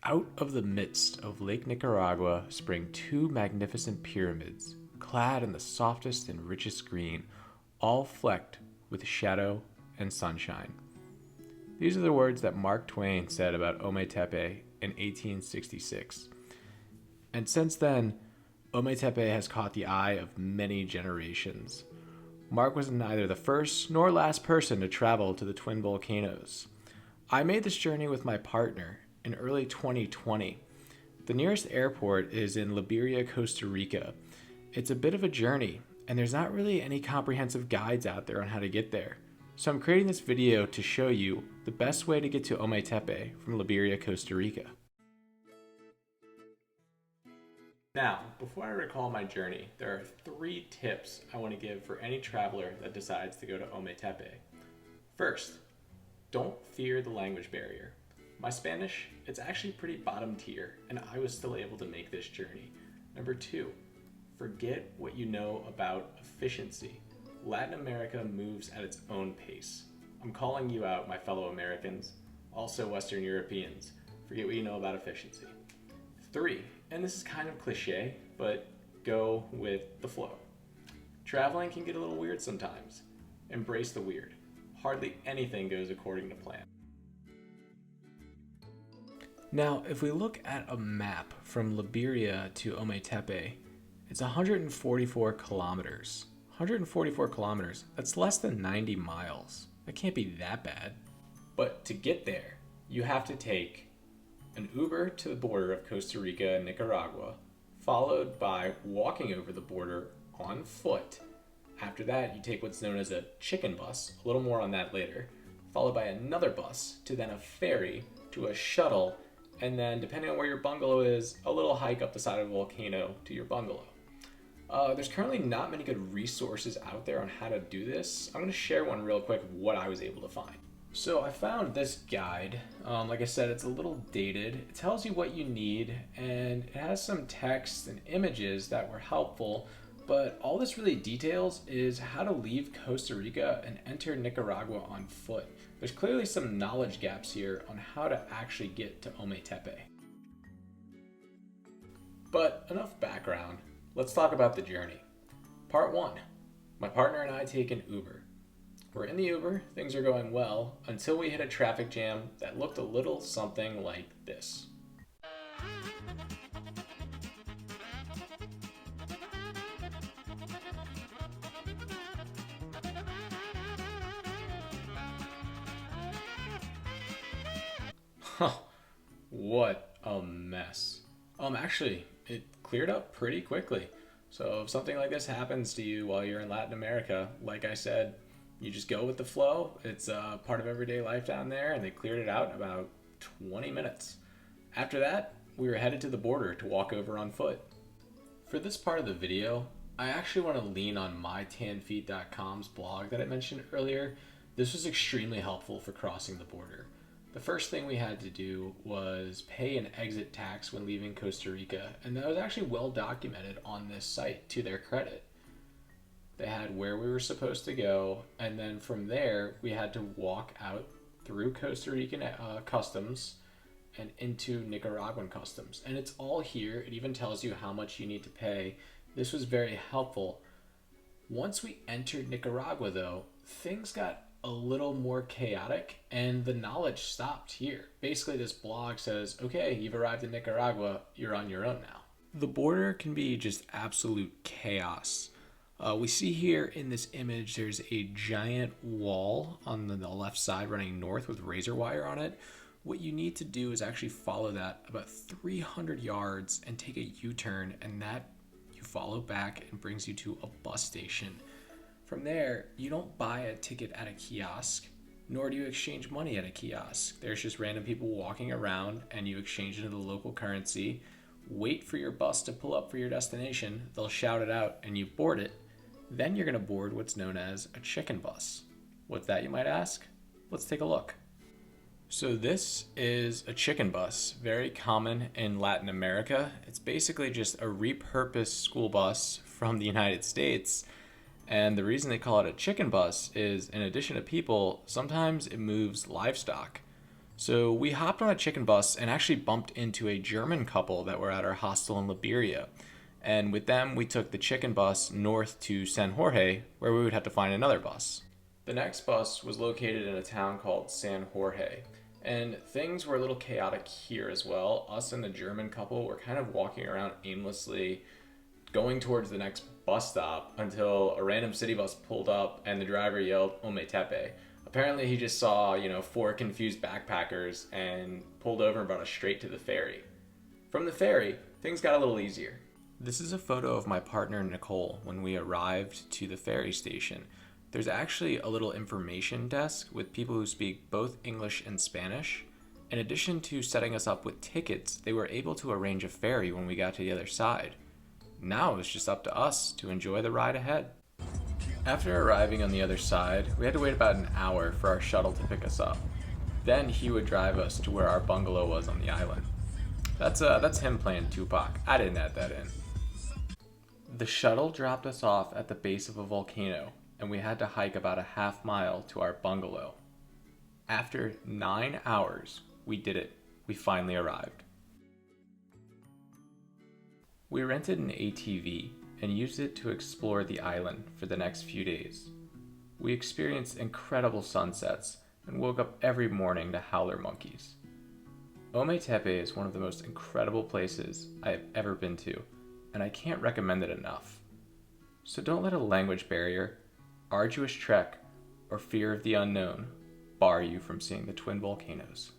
Out of the midst of Lake Nicaragua spring two magnificent pyramids, clad in the softest and richest green, all flecked with shadow and sunshine. These are the words that Mark Twain said about Ometepe in 1866. And since then, Ometepe has caught the eye of many generations. Mark was neither the first nor last person to travel to the twin volcanoes. I made this journey with my partner in early 2020. The nearest airport is in Liberia, Costa Rica. It's a bit of a journey, and there's not really any comprehensive guides out there on how to get there. So I'm creating this video to show you the best way to get to Ometepe from Liberia, Costa Rica. Now, before I recall my journey, there are 3 tips I want to give for any traveler that decides to go to Ometepe. First, don't fear the language barrier. My Spanish, it's actually pretty bottom tier, and I was still able to make this journey. Number 2, forget what you know about efficiency. Latin America moves at its own pace. I'm calling you out, my fellow Americans, also Western Europeans. Forget what you know about efficiency. 3, and this is kind of cliche, but go with the flow. Traveling can get a little weird sometimes. Embrace the weird. Hardly anything goes according to plan. Now, if we look at a map from Liberia to Ometepe, it's 144 kilometers. 144 kilometers, that's less than 90 miles. That can't be that bad. But to get there, you have to take an Uber to the border of Costa Rica and Nicaragua, followed by walking over the border on foot. After that, you take what's known as a chicken bus, a little more on that later, followed by another bus to then a ferry to a shuttle, and then depending on where your bungalow is, a little hike up the side of a volcano to your bungalow. There's currently not many good resources out there on how to do this. I'm going to share one real quick of what I was able to find. So I found this guide. Like I said, it's a little dated. It tells you what you need, and it has some text and images that were helpful, but all this really details is how to leave Costa Rica and enter Nicaragua on foot. There's clearly some knowledge gaps here on how to actually get to Ometepe. But enough background. Let's talk about the journey. Part 1. My partner and I take an Uber. We're in the Uber, things are going well, until we hit a traffic jam that looked a little something like this. Huh, what a mess. Actually, it cleared up pretty quickly. So if something like this happens to you while you're in Latin America, like I said, you just go with the flow. It's part of everyday life down there, and they cleared it out in about 20 minutes. After that, we were headed to the border to walk over on foot. For this part of the video, I actually want to lean on mytanfeet.com's blog that I mentioned earlier. This was extremely helpful for crossing the border. The first thing we had to do was pay an exit tax when leaving Costa Rica, and that was actually well documented on this site to their credit. They had where we were supposed to go, and then from there we had to walk out through Costa Rican customs and into Nicaraguan customs. And it's all here. It even tells you how much you need to pay. This was very helpful. Once we entered Nicaragua, though, things got a little more chaotic, and the knowledge stopped here. Basically, this blog says, okay, you've arrived in Nicaragua, you're on your own now. The border can be just absolute chaos. We see here in this image, there's a giant wall on the left side running north with razor wire on it. What you need to do is actually follow that about 300 yards and take a U-turn, and that you follow back and brings you to a bus station. From there, you don't buy a ticket at a kiosk, nor do you exchange money at a kiosk. There's just random people walking around, and you exchange into the local currency, wait for your bus to pull up for your destination, they'll shout it out, and you board it. Then you're going to board what's known as a chicken bus. What's that, you might ask? Let's take a look. So this is a chicken bus, very common in Latin America. It's basically just a repurposed school bus from the United States. And the reason they call it a chicken bus is, in addition to people, sometimes it moves livestock. So we hopped on a chicken bus and actually bumped into a German couple that were at our hostel in Liberia. And with them, we took the chicken bus north to San Jorge, where we would have to find another bus. The next bus was located in a town called San Jorge. And things were a little chaotic here as well. Us and the German couple were kind of walking around aimlessly, going towards the next bus stop until a random city bus pulled up and the driver yelled Ometepe. Apparently he just saw, four confused backpackers and pulled over and brought us straight to the ferry. From the ferry, things got a little easier. This is a photo of my partner Nicole when we arrived to the ferry station. There's actually a little information desk with people who speak both English and Spanish. In addition to setting us up with tickets, they were able to arrange a ferry when we got to the other side. Now it was just up to us to enjoy the ride ahead. After arriving on the other side, we had to wait about an hour for our shuttle to pick us up. Then he would drive us to where our bungalow was on the island. That's him playing Tupac. I didn't add that in. The shuttle dropped us off at the base of a volcano, and we had to hike about a half mile to our bungalow. After 9 hours, we did it. We finally arrived. We rented an ATV and used it to explore the island for the next few days. We experienced incredible sunsets and woke up every morning to howler monkeys. Ometepe is one of the most incredible places I have ever been to, and I can't recommend it enough. So don't let a language barrier, arduous trek, or fear of the unknown bar you from seeing the twin volcanoes.